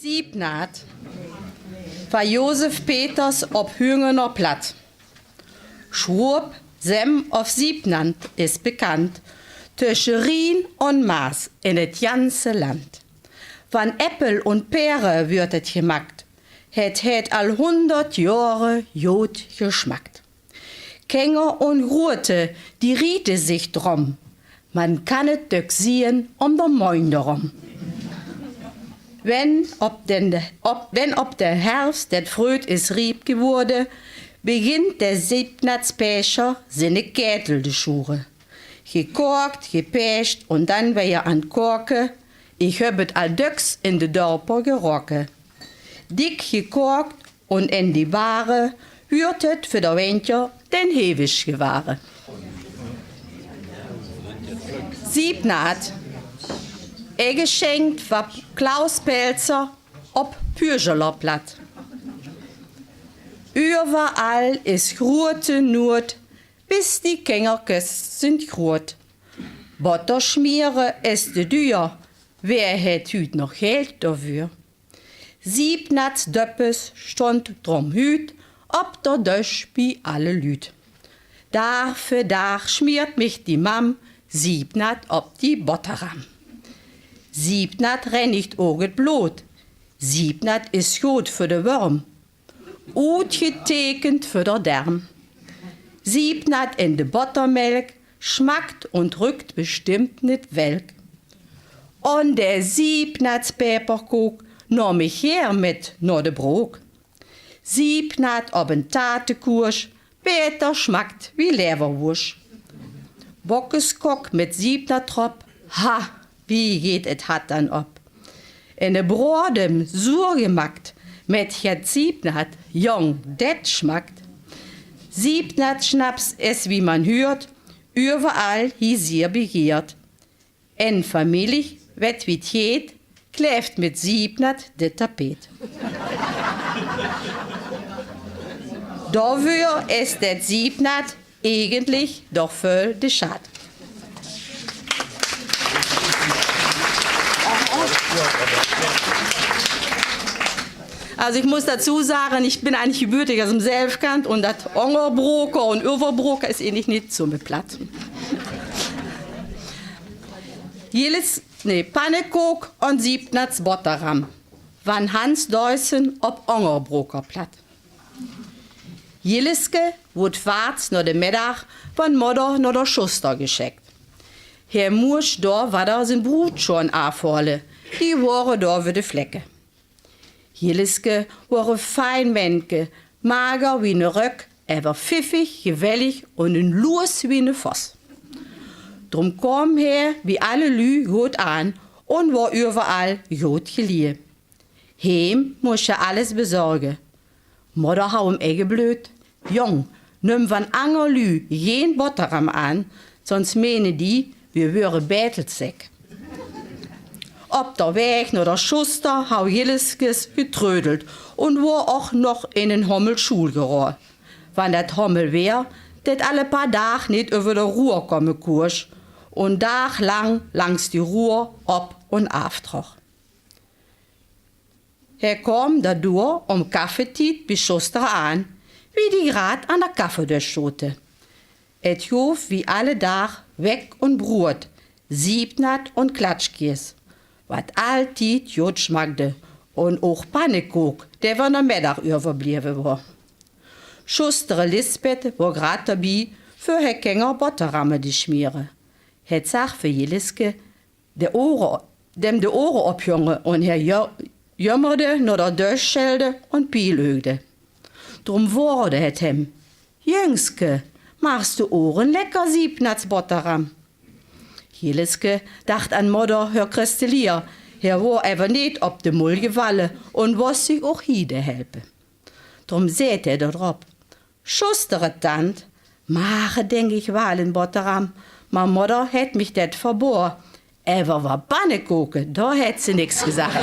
Siebnaat war Josef Peters op Hüngener Platt. Schwab, Sem auf Siebnant ist bekannt, zwischen Rhin und Maas in het ganze Land. Wann Äppel und Peere wird het gemackt, het all 100 Jahre Jod geschmackt. Känger und Rute, die riete sich drum, man kann het dök sehen der Moin darum. Wenn ob der Herbst det Früht is rieb geworden, beginnt der Siebnatspäscher seine Kätel de Schure. Gekorkt, gepäscht und dann wär an Korke, ich hab het all döks in de Dorper gerocke. Dick gekorkt und in die Ware, hürt het für der Winter den Hewisch gewahre. Siebnaat. Geschenkt war Klaus Pelzer ob Pürgelerplatt. Überall ist Grute Nurt, bis die Kängerköst sind grut. Butter schmiere ist de Dür, wer het hüt noch Geld dafür? Siebnats Döppes stond drum hüt, ob der Dösch wie alle Lüt. Dag für Dag schmiert mich die Mam, Siebnat ob die Botteram. Siebnat rennigt oget Blut, Siebnat is gut für de Wurm, utgetekend für der Darm. Siebnat in de Buttermelk schmackt und rückt bestimmt nit welk. Und der Siebnatspeperkoek nahm mich her mit no de Brok. Siebnat ob en Tatekursch, beter schmackt wie Leberwursch. Bockeskok mit Siebnatrop, ha! Wie geht et hat dann ob? In de Brodem sur gemackt, mit jet Siebnat, jong, det schmackt. Siebnat Schnaps es wie man hört, überall hieß ihr begehrt. En Familie, wet wie jet, kläft mit Siebnat de Tapet. Dafür ist det Siebnat eigentlich doch voll de Schad. Also ich muss dazu sagen, ich bin eigentlich gebürtig aus dem Selfkant und das Ongerbroker und Überbroker ist eigentlich nicht so mit Platt. Pannekok und Siebnats Botteram, wann Hans Deussen ob Ongerbroker Platt. Jeliske wurd warts no de Mittag von Mutter no der Schuster geschickt. Herr Mursch da war da sein Brut schon afole, die waren da wie de Flecke. Jeliske war fein Menke, mager wie ne Röck, aber pfiffig, gewellig und ein Lurs wie ne Voss. Drum kam her wie alle Lü gut an und war überall gut gelie. Heim muss ja alles besorgen. Mutter hau ihm blöd. Jong, nimm van anger Lü jen Botteram an, sonst meine die, wir wären Betelsäck. Ob der Weg nur der Schuster hau Jeliskes getrödelt und war auch noch in den Hommel Schul gerohr. Wann dat Hommel wär, det alle paar Tag nicht über der Ruhr komme kursch und Tag lang langs die Ruhr ob und aftroch. Er kom dadurch Kaffeetiet bis Schuster an, wie die grad an der Kaffee durchstote. Et jof wie alle Tag weg und Brot, Siebnat und Klatschkies. Wat alltiet jod schmackte und auch Pannekok, der war noch Mittag überblieben war. Schuster Lisbeth war grad dabei, für Herr Känger Botterramme die schmiere. Het sag für Jeliske, dem de Ohren abjunge und Herr Jömmerde nur der Durchschelde und Pielögde. Drum wurde het hem, Jüngske, machst du Ohren lecker Siebnats Botterram? Jeliske dacht an Mutter, hör Christelier, er war aber nicht ob de Mull gewalle und was sich auch hide helpe. Drum seht da drauf, Schustere Tant, mache denk ich wahlen Botterram, ma Mutter hätt mich det verbor, aber war Pannekoke, da hätt sie nix gesagt.